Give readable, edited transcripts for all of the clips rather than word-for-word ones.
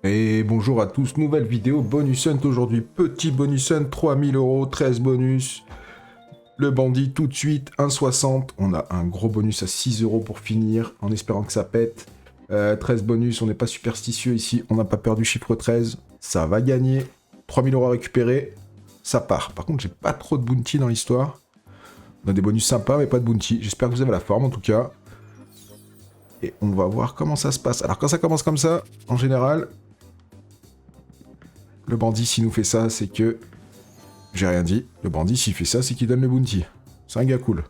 Et bonjour à tous, nouvelle vidéo bonus hunt aujourd'hui, petit bonus hunt, 3000 euros, 13 bonus, le bandit tout de suite, 1,60, on a un gros bonus à 6 euros pour finir, en espérant que ça pète, 13 bonus, on n'est pas superstitieux ici, on n'a pas perdu chiffre 13, ça va gagner, 3000 euros à récupérer, ça part. Par contre j'ai pas trop de bounty dans l'histoire, on a des bonus sympas mais pas de bounty, j'espère que vous avez la forme en tout cas. Et on va voir comment ça se passe. Alors quand ça commence comme ça, en général... Le bandit, s'il nous fait ça, c'est que... J'ai rien dit. Le bandit, s'il fait ça, c'est qu'il donne le bounty. C'est un gars cool.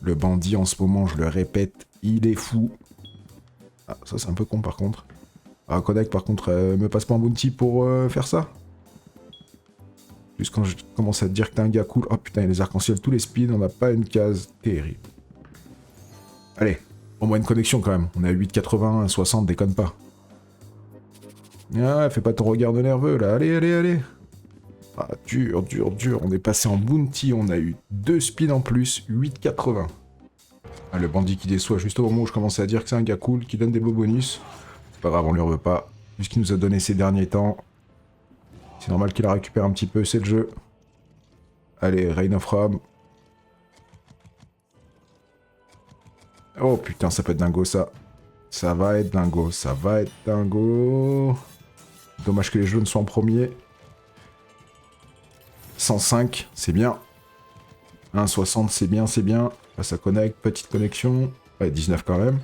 Le bandit, en ce moment, je le répète, il est fou. Ah, ça, c'est un peu con, par contre. Ah, Kodak, par contre, me passe pas un bounty pour faire ça. Juste quand je commence à te dire que t'es un gars cool... Oh, putain, il y a les arcs-en-ciel, tous les speeds, on n'a pas une case terrible. Allez, au moins une connexion, quand même. On est à 8,80, 60, déconne pas. Ah, fais pas ton regard de nerveux, là. Allez, allez, allez. Ah, dur, dur, dur. On est passé en bounty, on a eu 2 speeds en plus, 8,80. Ah, le bandit qui déçoit juste au moment où je commençais à dire que c'est un gars cool, qui donne des beaux bonus. C'est pas grave, on lui en veut pas. Vu ce qu'il nous a donné ces derniers temps. C'est normal qu'il la récupère un petit peu, c'est le jeu. Allez, Reign of Rome. Oh putain, ça peut être dingo, ça. Ça va être dingo, ça va être dingo. Dommage que les jaunes soient en premier. 105, c'est bien. 1,60, c'est bien, c'est bien. Là, ça connecte, petite connexion. Ouais, 19 quand même.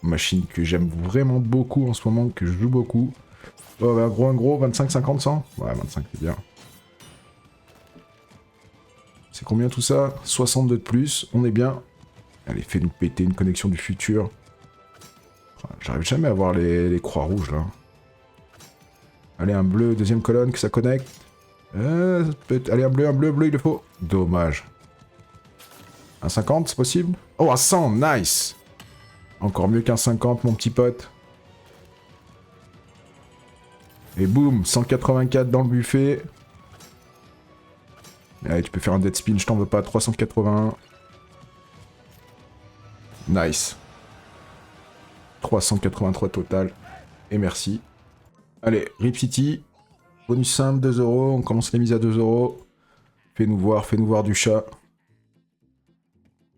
Machine que j'aime vraiment beaucoup en ce moment, que je joue beaucoup. Oh, bah, un gros, 25, 50, 100. Ouais, 25, c'est bien. C'est combien tout ça? 62 de plus, on est bien. Allez, fais-nous péter une connexion du futur. J'arrive jamais à voir les croix rouges, là. Allez, un bleu, deuxième colonne, que ça connecte. Allez, un bleu, il le faut. Dommage. Un 50, c'est possible? Oh, un 100, nice! Encore mieux qu'un 50, mon petit pote. Et boum, 184 dans le buffet. Allez, tu peux faire un dead spin, je t'en veux pas, 381. Nice. 383 total. Et merci. Allez, Rip City. Bonus simple, 2 euros. On commence les mises à 2 euros. Fais-nous voir du chat.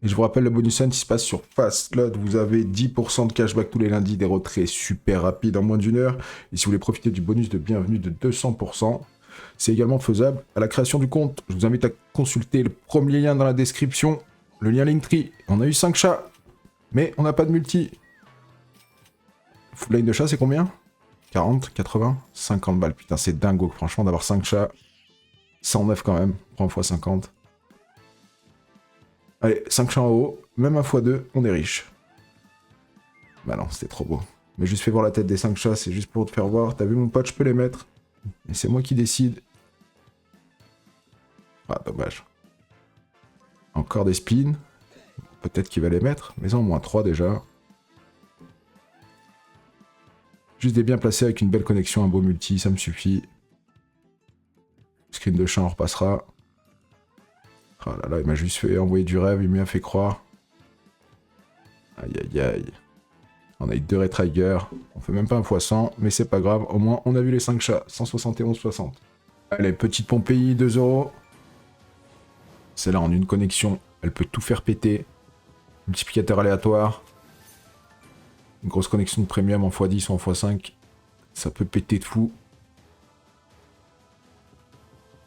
Et je vous rappelle, le bonus hunt, il se passe sur Fastlot. Vous avez 10% de cashback tous les lundis, des retraits super rapides en moins d'une heure. Et si vous voulez profiter du bonus de bienvenue de 200%, c'est également faisable à la création du compte. Je vous invite à consulter le premier lien dans la description, le lien Linktree. On a eu 5 chats, mais on n'a pas de multi. Full line de chat, c'est combien? 40, 80, 50 balles. Putain, c'est dingo, franchement, d'avoir 5 chats. 109 quand même, 3 x 50. Allez, 5 chats en haut, même 1 x 2, on est riche. Bah non, c'était trop beau. Mais juste fais voir la tête des 5 chats, c'est juste pour te faire voir. T'as vu mon pote, je peux les mettre. Et c'est moi qui décide. Ah, dommage. Encore des spins. Peut-être qu'il va les mettre, mais en moins 3 déjà. Juste des biens placés avec une belle connexion, un beau multi, ça me suffit. Screen de chat, on repassera. Oh là là, il m'a juste fait envoyer du rêve, il m'a fait croire. Aïe aïe aïe. On a eu 2 Red Tiger. On fait même pas un x 100, mais c'est pas grave. Au moins, on a vu les 5 chats. 171,60. Allez, petite Pompéi, 2 euros. Celle-là, en une connexion, elle peut tout faire péter. Multiplicateur aléatoire. Une grosse connexion de premium en x10 ou en x5. Ça peut péter de fou.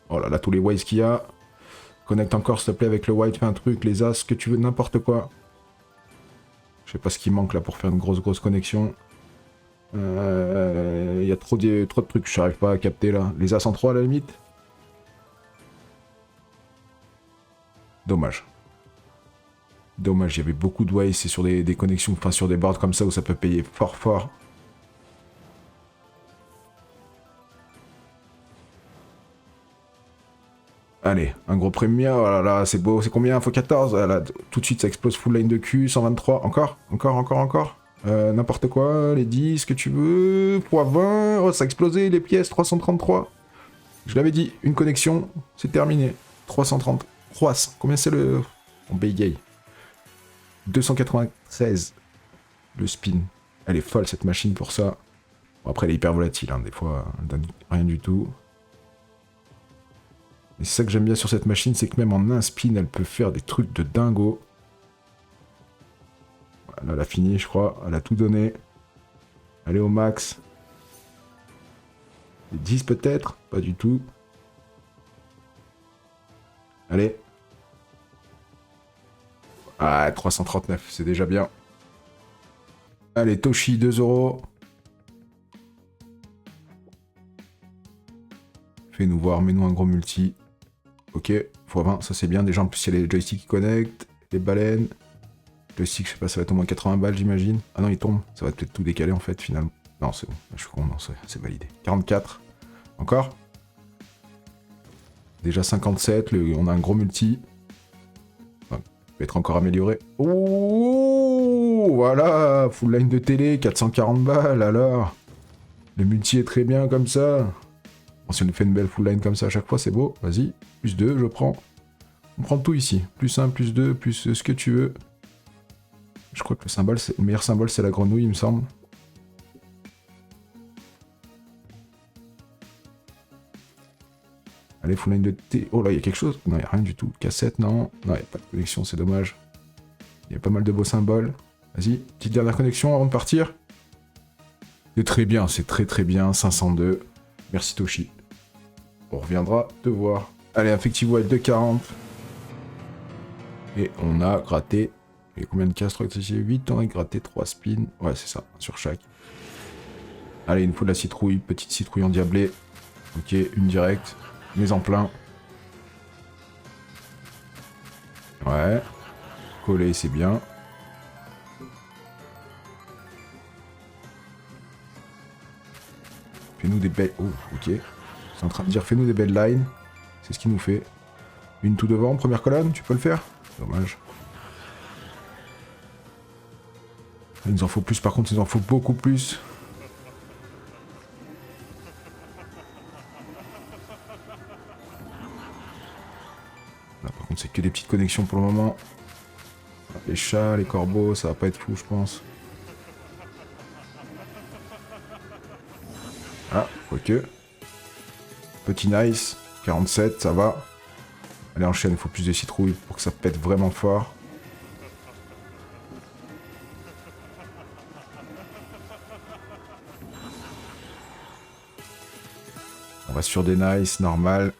Oh là là, tous les wise qu'il y a. Connecte encore, s'il te plaît, avec le white. Fais un truc, les as, ce que tu veux, n'importe quoi. Je sais pas ce qui manque là pour faire une grosse connexion. Il y a trop de trucs que je n'arrive pas à capter là. Les as en 3 à la limite. Dommage. Dommage, il y avait beaucoup de wise, c'est sur des connexions, enfin sur des boards comme ça où ça peut payer fort fort. Allez, un gros premium, oh là là, c'est beau, c'est combien? Faut 14, ah là, tout de suite ça explose full line de cul, 123, encore. N'importe quoi, les 10, ce que tu veux, x20, oh ça a explosé, les pièces, 333. Je l'avais dit, une connexion, c'est terminé. 330, 300, combien c'est le... En Beigay. 293, le spin. Elle est folle cette machine pour ça. Bon, après elle est hyper volatile, hein. Des fois elle donne rien du tout. Et c'est ça que j'aime bien sur cette machine, c'est que même en un spin, elle peut faire des trucs de dingo. Voilà, elle a fini, je crois. Elle a tout donné. Elle est au max. 10 peut-être? Pas du tout. Allez. Ah, 339, c'est déjà bien. Allez, Toshi, 2 €. Fais-nous voir, mets-nous un gros multi. Ok, x20, ça c'est bien. Déjà, en plus, il y a les joysticks qui connectent, les baleines. Joystick, je sais pas, ça va être au moins 80 balles, j'imagine. Ah non, il tombe. Ça va peut-être tout décaler, en fait, finalement. Non, c'est bon. Je suis con, non, c'est validé. 44. Encore. Déjà 57, on a un gros multi. Enfin, peut être encore amélioré. Oh, voilà, full line de télé, 440 balles, alors. Le multi est très bien comme ça. Bon, si on nous fait une belle full line comme ça à chaque fois, c'est beau. Vas-y, plus 2, je prends. On prend tout ici. Plus 1, plus 2, plus ce que tu veux. Je crois que le meilleur symbole, c'est la grenouille, il me semble. Allez, full line de T. Oh là, il y a quelque chose. Non, il n'y a rien du tout. Cassette, non. Non, il n'y a pas de connexion, c'est dommage. Il y a pas mal de beaux symboles. Vas-y, petite dernière connexion avant de partir. C'est très bien, c'est très très bien. 502. Merci Toshi. On reviendra te voir. Allez, Affective Wild de 40. Et on a gratté. Et combien de cases? 3, 8, on a gratté 3 spins. Ouais, c'est ça, sur chaque. Allez, il nous faut de la citrouille. Petite citrouille endiablée. Ok, une directe. Mise en plein. Ouais. Coller, c'est bien. Fais-nous des belles... Oh, ok. C'est en train de dire fais-nous des belles lines. C'est ce qu'il nous fait. Une tout devant, première colonne, tu peux le faire? Dommage. Il nous en faut plus, par contre, il nous en faut beaucoup plus. Là, par contre, c'est que des petites connexions pour le moment. Les chats, les corbeaux, ça va pas être fou, je pense. Ah, quoique. Petit nice. 47, ça va. Allez, enchaîne, il faut plus de citrouilles pour que ça pète vraiment fort. On va sur des nice, normal.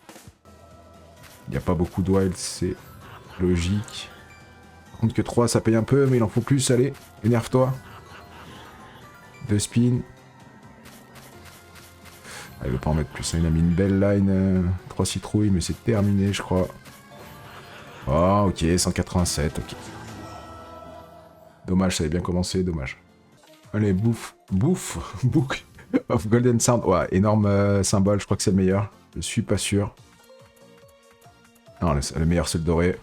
Il n'y a pas beaucoup de wild, c'est logique. Par contre que 3, ça paye un peu, mais il en faut plus, allez, énerve-toi. 2 spins. Ah, il veut pas en mettre plus, hein. Il a mis une belle line, 3 citrouilles, mais c'est terminé, je crois. Oh, ok, 187, ok. Dommage, ça avait bien commencé, dommage. Allez, bouffe, Book of Golden Sound. Ouais, énorme symbole, je crois que c'est le meilleur. Je suis pas sûr. Non, le meilleur, c'est le doré.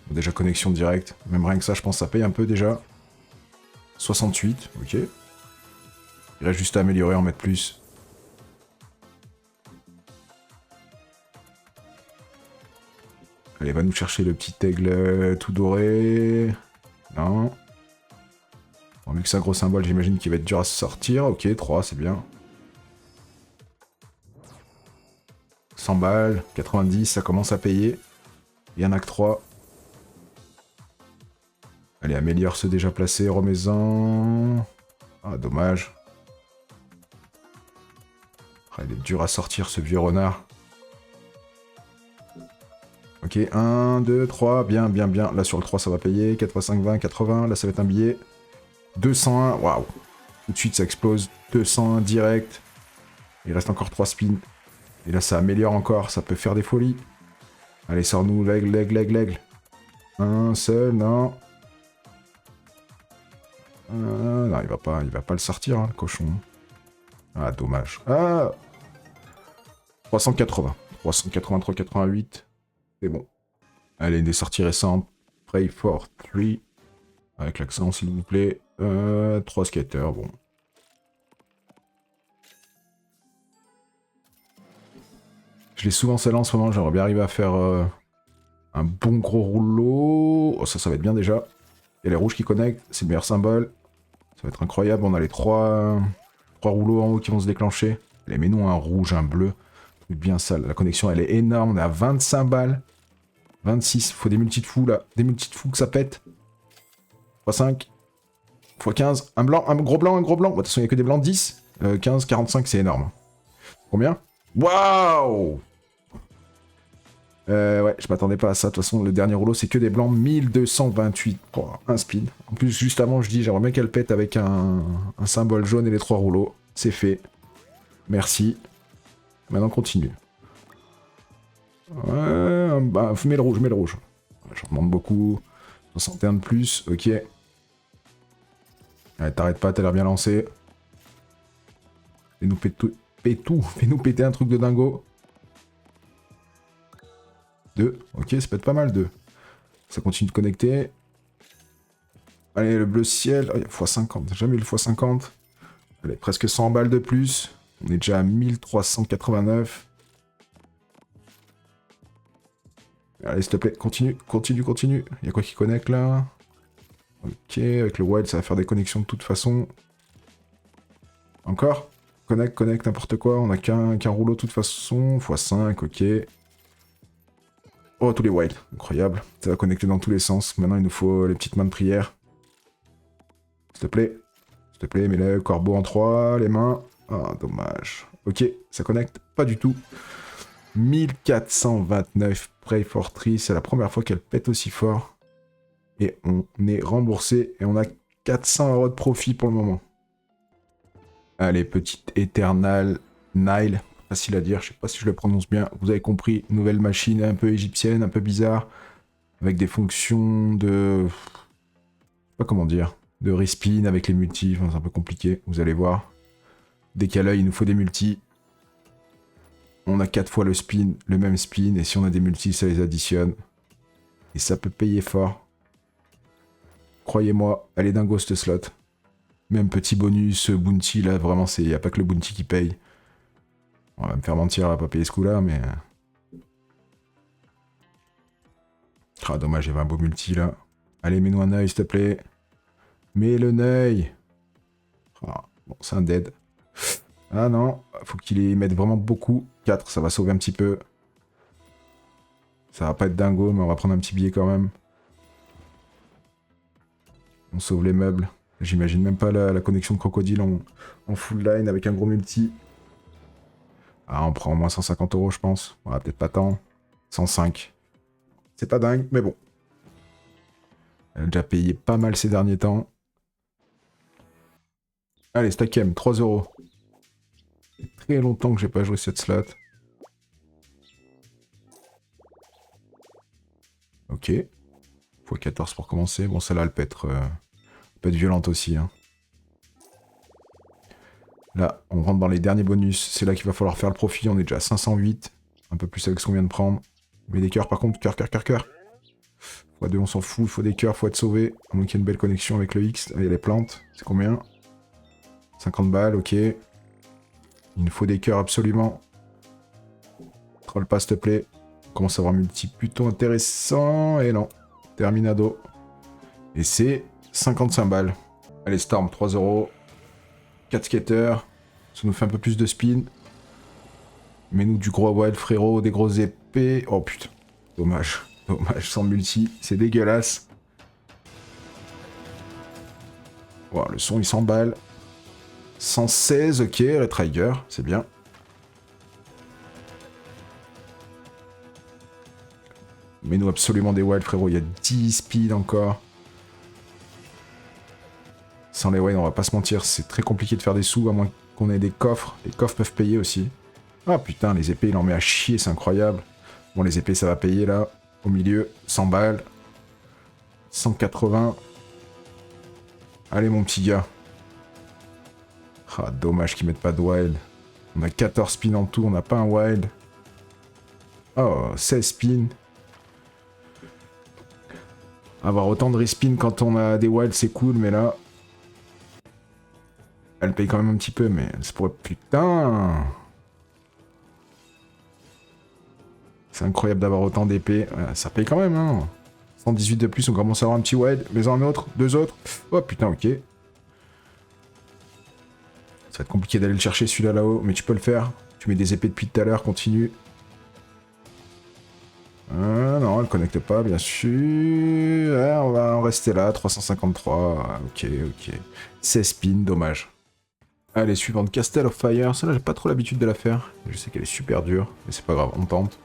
Déjà, connexion directe. Même rien que ça, je pense que ça paye un peu déjà. 68, ok. Il reste juste à améliorer, en mettre plus. Allez, va nous chercher le petit aigle tout doré. Non. Bon, vu que c'est un gros symbole, j'imagine qu'il va être dur à sortir. Ok, 3, c'est bien. 100 balles, 90, ça commence à payer. Il y en a que 3. Allez, améliore ceux déjà placés, remets-en. Ah, dommage. Ah, il est dur à sortir, ce vieux renard. Ok, 1, 2, 3, bien, bien, bien. Là, sur le 3, ça va payer. 4 x 5, 20, 80. Là, ça va être un billet. 201, waouh. Tout de suite, ça explose. 201 direct. Il reste encore 3 spins. Et là, ça améliore encore. Ça peut faire des folies. Allez, sors-nous l'aigle. Un seul, non. Non, il va pas le sortir, hein, le cochon. Ah, dommage. Ah 380. 383, 88. C'est bon. Allez, des sorties récentes. Pray for 3. Avec l'accent, s'il vous plaît. 3 skaters, bon. Je l'ai souvent celle-là en ce moment. J'aimerais bien arriver à faire un bon gros rouleau. Oh, ça va être bien déjà. Il y a les rouges qui connectent. C'est le meilleur symbole. Ça va être incroyable. On a les trois rouleaux en haut qui vont se déclencher. Allez, mets-nous un rouge, un bleu. Truc bien sale. La connexion, elle est énorme. On est à 25 balles. 26. Faut des multis de fous, là. Des multis de fous que ça pète. x5. x15. Un blanc, un gros blanc, un gros blanc. De toute façon, il n'y a que des blancs. 10. 15, 45, c'est énorme. Combien? Waouh! Ouais, je m'attendais pas à ça. De toute façon, le dernier rouleau, c'est que des blancs. 1228. Oh, un spin. En plus, juste avant, je dis, j'aimerais bien qu'elle pète avec un symbole jaune et les 3 rouleaux. C'est fait. Merci. Maintenant, continue. Ouais, bah, mets le rouge, mets le rouge. J'en demande beaucoup. 61 de plus, ok. Allez, t'arrêtes pas, t'as l'air bien lancé. Fais-nous fais-nous péter un truc de dingo. 2, ok, ça peut être pas mal, 2. Ça continue de connecter. Allez, le bleu ciel, oh, x50, j'ai jamais eu le x50. Allez, presque 100 balles de plus. On est déjà à 1389. Allez, s'il te plaît, continue, continue, continue. Il y a quoi qui connecte là? Ok, avec le wild, ça va faire des connexions de toute façon. Encore? Connecte, connecte, n'importe quoi. On a qu'un rouleau de toute façon. x5, ok. Oh, tous les wilds, incroyable. Ça va connecter dans tous les sens. Maintenant, il nous faut les petites mains de prière. S'il te plaît, mets-le. Corbeau en 3, les mains. Ah, dommage. Ok, ça connecte pas du tout. 1429 Pray for Tree, c'est la première fois qu'elle pète aussi fort. Et on est remboursé et on a 400 € de profit pour le moment. Allez, petite Eternal Nile, facile à dire, je sais pas si je le prononce bien. Vous avez compris, nouvelle machine un peu égyptienne, un peu bizarre, avec des fonctions de... je sais pas comment dire, de respin avec les multis, enfin, c'est un peu compliqué, vous allez voir. Dès qu'à l'œil, il nous faut des multis. On a 4 fois le spin, le même spin, et si on a des multis, ça les additionne. Et ça peut payer fort. Croyez-moi, elle est dingo cette slot. Même petit bonus, bounty, là, vraiment, il n'y a pas que le bounty qui paye. On va me faire mentir à pas payer ce coup-là, mais... ah, dommage, il y avait un beau multi, là. Allez, mets-nous un œil, s'il te plaît. Mets le œil. Ah, bon, c'est un dead. Ah non, faut qu'il y mette vraiment beaucoup. 4, ça va sauver un petit peu. Ça va pas être dingo, mais on va prendre un petit billet quand même. On sauve les meubles. J'imagine même pas la connexion de crocodile en full line avec un gros multi. Ah, on prend au moins 150 €, je pense. Ouais, peut-être pas tant. 105. C'est pas dingue, mais bon. Elle a déjà payé pas mal ces derniers temps. Allez, Stackem, 3 €. Ça fait très longtemps que j'ai pas joué cette slot. Ok. x14 pour commencer. Bon, celle-là, elle peut être violente aussi. Hein. Là, on rentre dans les derniers bonus. C'est là qu'il va falloir faire le profit. On est déjà à 508. Un peu plus avec ce qu'on vient de prendre. Mais des cœurs, par contre. Cœur, cœur, cœur, cœur. x2, on s'en fout. Il faut des cœurs, faut être sauvé. À moins qu'il y ait une belle connexion avec le X. Il y a les plantes. C'est combien? 50 balles, ok. Il nous faut des cœurs absolument. Troll pas, s'il te plaît. On commence à avoir multi plutôt intéressant. Et non. Terminado. Et c'est 55 balles. Allez, Storm, 3 €. 4 skaters. Ça nous fait un peu plus de spin. Mets-nous du gros wild, frérot. Des grosses épées. Oh putain. Dommage. Dommage, sans multi. C'est dégueulasse. Wow, le son, il s'emballe. 116, ok. Red Tiger, c'est bien. Mets-nous absolument des wilds, frérot. Il y a 10 speed encore. Sans les wilds, on va pas se mentir, c'est très compliqué de faire des sous, à moins qu'on ait des coffres. Les coffres peuvent payer aussi. Ah putain, les épées, il en met à chier, c'est incroyable. Bon, les épées, ça va payer, là. Au milieu, 100 balles. 180. Allez, mon petit gars. Ah, dommage qu'ils mettent pas de wild. On a 14 spins en tout, on n'a pas un wild. Oh, 16 spins. Avoir autant de respin quand on a des wilds, c'est cool, mais là... Elle paye quand même un petit peu, mais c'est pour... Putain! C'est incroyable d'avoir autant d'épées. Ça paye quand même, hein. 118 de plus, on commence à avoir un petit wild. Mais un autre, 2 autres. Oh putain, ok. Ça va être compliqué d'aller le chercher celui-là là-haut, mais tu peux le faire. Tu mets des épées depuis tout à l'heure, continue. Non, elle connecte pas, bien sûr. Ouais, on va en rester là, 353. Ok, ok. 16 spins, dommage. Allez, suivante, Castle of Fire. Celle-là, j'ai pas trop l'habitude de la faire. Je sais qu'elle est super dure, mais c'est pas grave, on tente.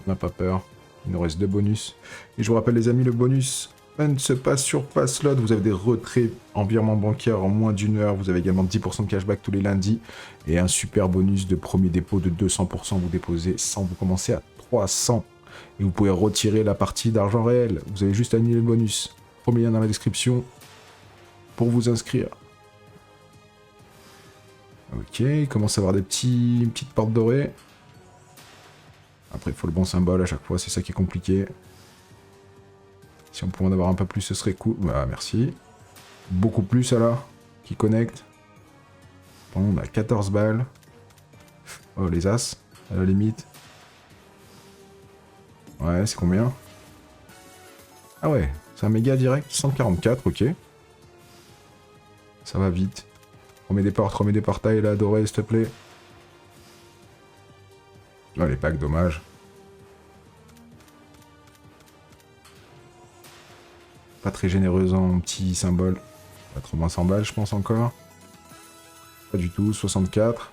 On n'a pas peur. Il nous reste 2 bonus. Et je vous rappelle, les amis, le bonus se passe sur Passlot. Vous avez des retraits en virement bancaire en moins d'1 heure. Vous avez également 10% de cashback tous les lundis. Et un super bonus de premier dépôt de 200%. Vous déposez 100, vous commencez à 300. Et vous pouvez retirer la partie d'argent réel. Vous avez juste à annuler le bonus. Premier lien dans la description pour vous inscrire. Ok, il commence à avoir des petites portes dorées. Après, il faut le bon symbole à chaque fois, c'est ça qui est compliqué. Si on pouvait en avoir un peu plus, ce serait cool. Bah, merci. Beaucoup plus, alors, qui connecte. Bon, on a 14 balles. Oh, les as, à la limite. Ouais, c'est combien? Ah ouais, c'est un méga direct, 144, ok. Ça va vite. Remets des portails là, dorés, s'il te plaît. Oh, les packs, dommage. Pas très généreuse en petit symbole. Pas trop moins 100 balles, je pense encore. Pas du tout, 64.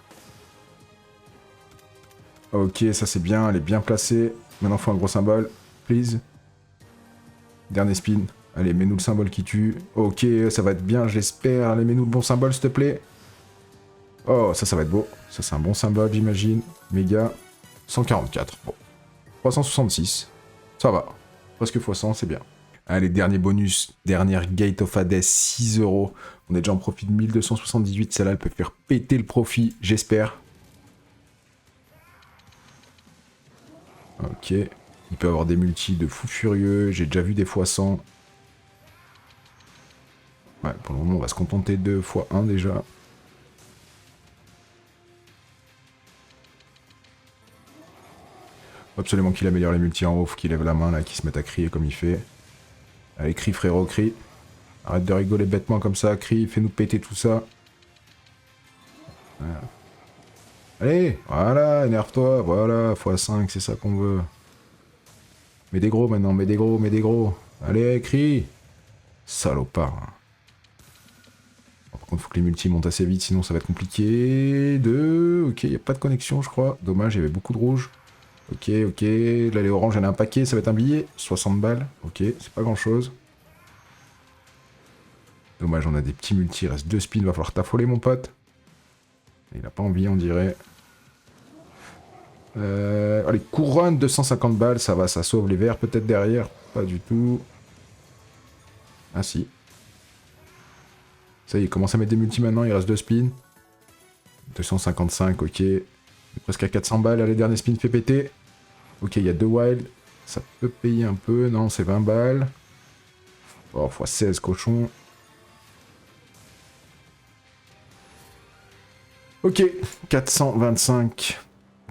Ok, ça c'est bien, elle est bien placée. Maintenant, faut un gros symbole, please. Dernier spin. Allez, mets-nous le symbole qui tue. Ok, ça va être bien, j'espère. Allez, mets-nous le bon symbole, s'il te plaît. Oh, ça va être beau. Ça, c'est un bon symbole, j'imagine. Méga. 144. Bon. 366. Ça va. Presque x100, c'est bien. Allez, dernier bonus. Dernière Gate of Hades, 6 €. On est déjà en profit de 1278. Celle-là, elle peut faire péter le profit, j'espère. Ok. Il peut avoir des multis de fou furieux. J'ai déjà vu des x100. Ouais, pour le moment, on va se contenter de x1 déjà. Faut absolument qu'il améliore les multis en haut. Faut qu'il lève la main là, qu'il se mette à crier comme il fait. Allez, crie frérot, crie. Arrête de rigoler bêtement comme ça, crie, fais-nous péter tout ça. Voilà. Allez, voilà, énerve-toi, voilà, x5, c'est ça qu'on veut. Mets des gros maintenant, mets des gros, mets des gros. Allez, crie. Salopard. Par contre, faut que les multis montent assez vite, sinon ça va être compliqué. Ok, il n'y a pas de connexion, je crois. Dommage, il y avait beaucoup de rouge. Ok, ok, là les oranges, il y en a un paquet, ça va être un billet. 60 balles, ok, c'est pas grand-chose. Dommage, on a des petits multis, il reste 2 spins, va falloir t'affoler mon pote. Il a pas envie, on dirait. Allez, couronne, 250 balles, ça va, ça sauve les verts peut-être derrière. Pas du tout. Ah si. Ça y est, il commence à mettre des multis maintenant, il reste 2 spins. 255, ok. Presque à 400 balles, allez, dernier spin fait péter. Ok, il y a 2 wild. Ça peut payer un peu, non, c'est 20 balles. Oh, x16, cochon. Ok, 425.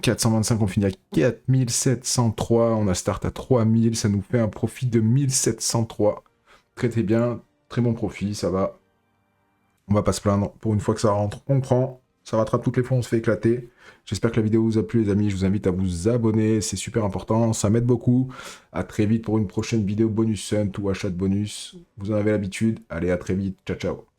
425, on finit à 4703. On a start à 3000. Ça nous fait un profit de 1703. Très très bien. Très bon profit, ça va. On va pas se plaindre. Pour une fois que ça rentre, on prend. Ça rattrape toutes les fois, on se fait éclater. J'espère que la vidéo vous a plu, les amis. Je vous invite à vous abonner. C'est super important. Ça m'aide beaucoup. À très vite pour une prochaine vidéo bonus hunt ou achat de bonus. Vous en avez l'habitude. Allez, à très vite. Ciao, ciao.